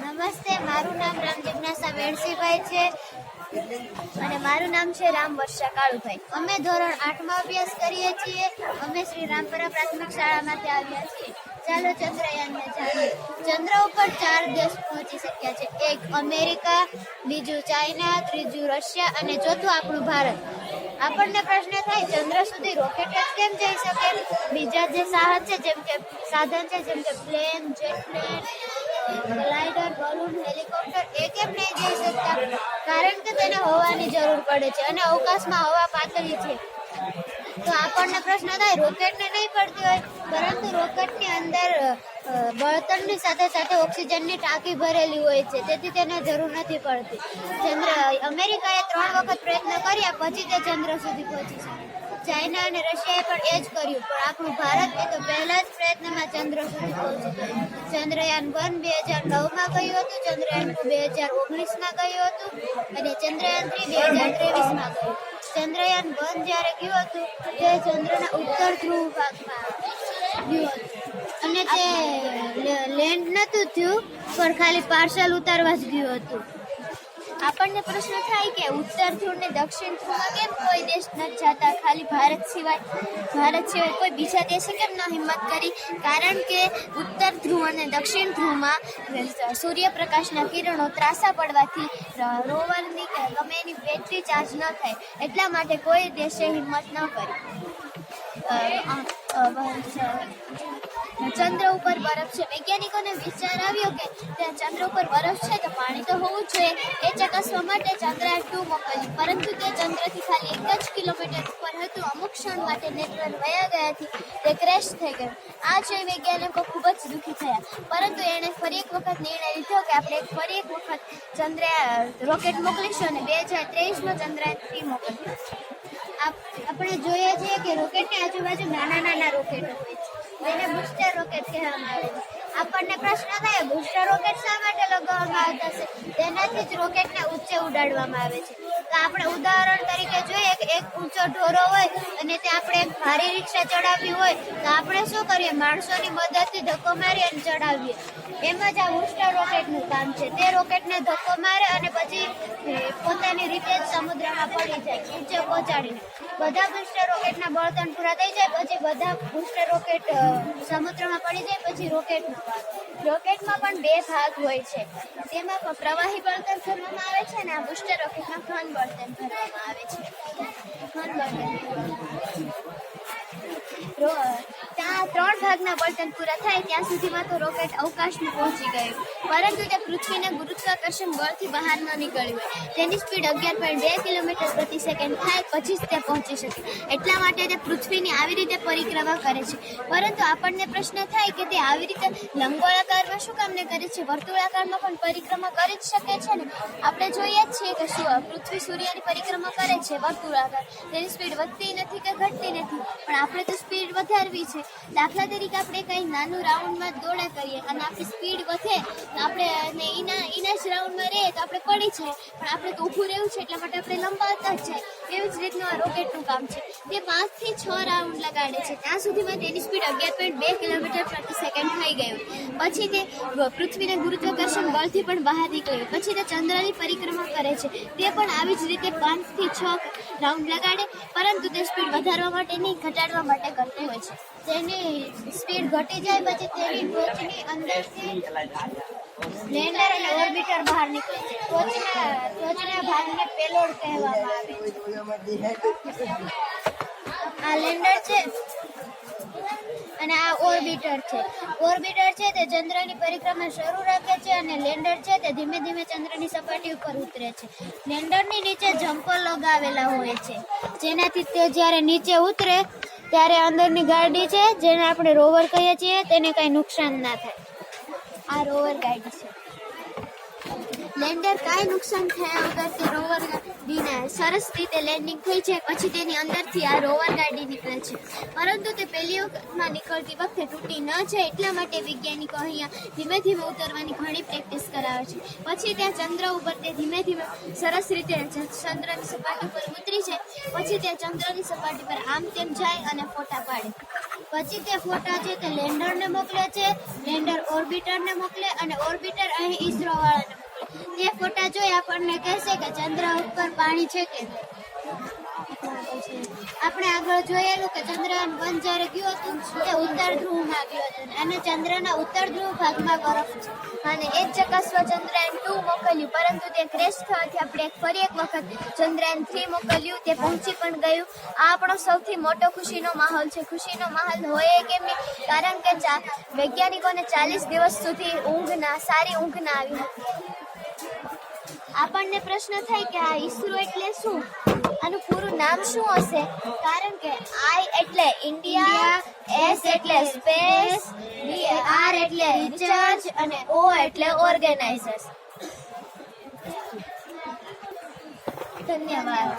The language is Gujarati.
નમસ્તે, મારું નામ રામ જિજ્ઞાસા વેણસીભાઈ છે અને મારું નામ છે રામ વર્ષા કાળુભાઈ. અમે ધોરણ 8 માં અભ્યાસ કરીએ છીએ. અમે શ્રી રામપરા પ્રાથમિક શાળામાંથી આવ્યા છીએ. ચાલો ચંદ્રયાનને જાણીએ. ચંદ્ર ઉપર 4 દેશ પહોંચી શક્યા છે. એક અમેરિકા, બીજું ચાઇના, ત્રીજું રશિયા અને ચોથું આપણું ભારત. આપણને પ્રશ્ન થાય, ચંદ્ર સુધી રોકેટ જ કેમ જઈ શકે? બીજા જે સાધન છે જેમ કે plane, jet plane, glider, balloon, helicopter એ કેમ નહીં જઈ શકતા? કારણ કે તેને હવાની જરૂર પડે છે અને અવકાશમાં હવા પાતળી છે. તો આપણને પ્રશ્ન થાય, રોકેટને નહીં પડતી હોય, પરંતુ રોકેટની અંદર બળતણની સાથે સાથે ઓક્સિજનની ટાંકી ભરેલી હોય છે, તેથી તેને જરૂર નથી પડતી. અમેરિકાએ 3 વખત પ્રયત્ન કર્યા પછી તે ચંદ્ર સુધી પહોંચી શકે. ચાઇના અને રશિયાએ પણ એ જ કર્યું, પણ આપણું ભારત એ તો પહેલા જ પ્રયત્નમાં ચંદ્ર સુધી પહોંચી ગયું. ચંદ્રયાન 1 2009માં ગયું હતું, ચંદ્રયાન 2 2019માં ગયું હતું અને ચંદ્રયાન 3 2023માં ગયું. ચંદ્રયાન 1 જ્યારે ગયું હતું તે ચંદ્રના ઉત્તર ધ્રુવ ભાગમાં ગયું હતું અને તે લેન્ડ નહોતું થયું, પણ ખાલી પાર્સલ ઉતારવા જ ગયું હતું. આપણને પ્રશ્ન થાય કે ઉત્તર ધ્રુવ ને દક્ષિણ ધ્રુવમાં કેમ કોઈ દેશ નથી જતા, ખાલી ભારત સિવાય કોઈ બીજા દેશે કેમ ન હિંમત કરી? કારણ કે ઉત્તર ધ્રુવ અને દક્ષિણ ધ્રુવમાં સૂર્યપ્રકાશના કિરણો ત્રાસા પડવાથી રોવરની કે ગમે એની બેટરી ચાર્જ ન થાય, એટલા માટે કોઈ દેશે હિંમત ન કરી. ચંદ્ર ઉપર બરફ છે. વૈજ્ઞાનિકોને વિચાર આવ્યો કે ત્યાં ચંદ્ર ઉપર બરફ છે તો પાણી તો હોવું જોઈએ. એ ચકાસવા માટે ચંદ્રયાન 2 મોકલ્યું, પરંતુ તે ચંદ્રથી ખાલી 1 જ કિલોમીટર ઉપર હતું. અમુક ક્ષણ માટે નેટવર્ક વયા ગયાથી તે ક્રેશ થઈ ગયું. આ જોઈ વૈજ્ઞાનિકો ખૂબ જ દુઃખી થયા, પરંતુ એણે ફરી એક વખત નિર્ણય લીધો કે આપણે ફરી એક વખત રોકેટ મોકલીશું અને 2023માં ચંદ્રયાન 3 મોકલ્યું. આપણે જોઈએ છીએ કે રોકેટની આજુબાજુ નાના રોકેટો હોય છે, તેને બુસ્ટર રોકેટ કહેવામાં આવે છે. આપણને પ્રશ્ન થાય, બુસ્ટર રોકેટ શા માટે લગાવવામાં આવતા છે? તેનાથી જ રોકેટને ઊંચે ઉડાડવામાં આવે છે. તો આપણે ઉદાહરણ તરીકે જોઈએ કે એક ઊંચો ઢોરો હોય અને તે આપણે એક ભારી રિક્ષા ચડાવવી હોય તો આપણે શું કરીએ? માણસોની મદદથી ધક્કો મારી અને ચડાવીએ. એમ જ આ બુસ્ટર રોકેટનું કામ છે. તે રોકેટને ધક્કો મારે અને પછી પોતાની રીતે જ સમુદ્રમાં પડી જાય, ઊંચે પહોંચાડીને. બધા બુસ્ટર રોકેટના બળતણ પૂરા થઈ જાય પછી બધા બુસ્ટર રોકેટ સમુદ્રમાં પડી જાય. પછી રોકેટમાં પણ 2 ભાગ હોય છે. તેમાં પ્રવાહી બળતણ ભરવામાં આવે છે અને આ બુસ્ટર રોકેટમાં ઘન બળતણ ભરવામાં આવે છે. ત્યાં 3 ભાગના બળતણ પૂરા થાય ત્યાં સુધીમાં તો રોકેટ અવકાશમાં પહોંચી ગયું, પરંતુ તે પૃથ્વીના ગુરુત્વાકર્ષણ બળથી બહાર ન નીકળ્યું હોય. તેની સ્પીડ 11.2 કિલોમીટર પ્રતિ સેકન્ડ થાય પછી જ તે પહોંચી શકે. એટલા માટે તે પૃથ્વીની આવી રીતે પરિક્રમા કરે છે. પરંતુ આપણને પ્રશ્ન થાય કે તે આવી રીતે લંબગોળાકારમાં શું કામ ને કરે છે? વર્તુળાકારમાં પણ પરિક્રમા કરી જ શકે છે ને. આપણે જોઈએ જ છીએ કે પૃથ્વી સૂર્યની પરિક્રમા કરે છે વર્તુળાકાર. તેની સ્પીડ વધતી નથી કે ઘટતી નથી, પણ આપણે તો સ્પીડ વધારવી છે. દાખલા તરીકે આપણે કંઈ નાનું રાઉન્ડમાં દોડા કરીએ અને આપણી સ્પીડ વધે તો આપણે એના જ રાઉન્ડમાં રહીએ તો આપણે પડી જાય, પણ આપણે તો ઊભું રહેવું છે એટલા માટે આપણે લંબાવતા જ જાય. એવી જ રીતનું આ રોકેટનું કામ છે. તે 5 થી 6 રાઉન્ડ લગાડે છે. ત્યાં સુધીમાં તેની સ્પીડ 11.2 કિલોમીટર પ્રતિ સેકન્ડ થઈ ગયું. પછી તે પૃથ્વીના ગુરુત્વાકર્ષણ બળથી પણ બહાર નીકળ્યું. પછી તે ચંદ્રની પરિક્રમા કરે છે. તે પણ આવી જ રીતે 5 થી 6 રાઉન્ડ લગાડે, પરંતુ તે સ્પીડ વધારવા માટે નહીં, ઘટાડવા માટે કરતું હોય છે. તેની સ્પીડ ઘટી જાય પછી તેની ટોચની અંદરથી લેન્ડર અને ઓર્બિટર બહાર નીકળે છે. ટોચના ભાગને પેલોડ કહેવામાં આવે છે. આ લેન્ડર છે અને આ ઓર્બિટર છે. ઓર્બિટર છે તે ચંદ્રની પરિક્રમા શરૂ રાખે છે અને લેન્ડર છે તે ધીમે ધીમે ચંદ્રની સપાટી ઉપર ઉતરે છે. લેન્ડરની નીચે જમ્પર લગાવેલા હોય છે, જેનાથી તે જ્યારે નીચે ઉતરે ત્યારે અંદરની ગાડી છે, જેને આપણે રોવર કહીએ છીએ, તેને કંઈ નુકસાન ના થાય. આ રોવર ગાડી છે. લેન્ડર કાંઈ નુકસાન થયા વગર તે રોવર ગાડીને સરસ રીતે લેન્ડિંગ થઈ જાય પછી તેની અંદરથી આ રોવર ગાડી નીકળે છે. પરંતુ તે પહેલી વખતમાં નીકળતી વખતે તૂટી ન જાય એટલા માટે વૈજ્ઞાનિકો અહીંયા ધીમે ધીમે ઉતરવાની ઘણી પ્રેક્ટિસ કરાવે છે. પછી ત્યાં ચંદ્ર ઉપર તે ધીમે ધીમે સરસ રીતે ચંદ્રની સપાટી પર ઉતરી જાય. પછી તે ચંદ્રની સપાટી પર આમ તેમ જાય અને ફોટા પાડે. પછી તે ફોટા છે તે લેન્ડરને મોકલે છે. લેન્ડર ઓર્બિટરને મોકલે અને ઓર્બિટર અહીં ઈસરો વાળાને મોકલે. તે ફોટા જોઈ આપણને કહેશે કે ચંદ્ર ઉપર પાણી છે કે નહીં. આપણે આગળ જોયેલું કે ચંદ્રયાન 1 જ્યારે ગયું હતું તે ઉત્તર ધ્રુવમાં ગયું હતું અને ચંદ્રના ઉત્તર ધ્રુવ ભાગમાં બરફ છે અને એ જ ચકાસવા ચંદ્રયાન 2 મોકલ્યું, પરંતુ તે ક્રેશ થવાથી આપણે ફરી એક વખત ચંદ્રયાન 3 મોકલ્યું. તે પહોંચી પણ ગયું. આ આપણો સૌથી મોટો ખુશીનો માહોલ છે. ખુશીનો માહોલ હોય કેમ નહીં, કારણ કે વૈજ્ઞાનિકોને 40 દિવસ સુધી સારી ઊંઘ ના આવી હતી. આપણને પ્રશ્ન થાય કે આ ઈસરો એટલે શું, આનું પૂરું નામ શું હશે? કારણ કે I એટલે ઇન્ડિયા, S એટલે સ્પેસ, R એટલે રિસર્ચ અને O એટલે ઓર્ગેનાઇઝર્સ. ધન્યવાદ.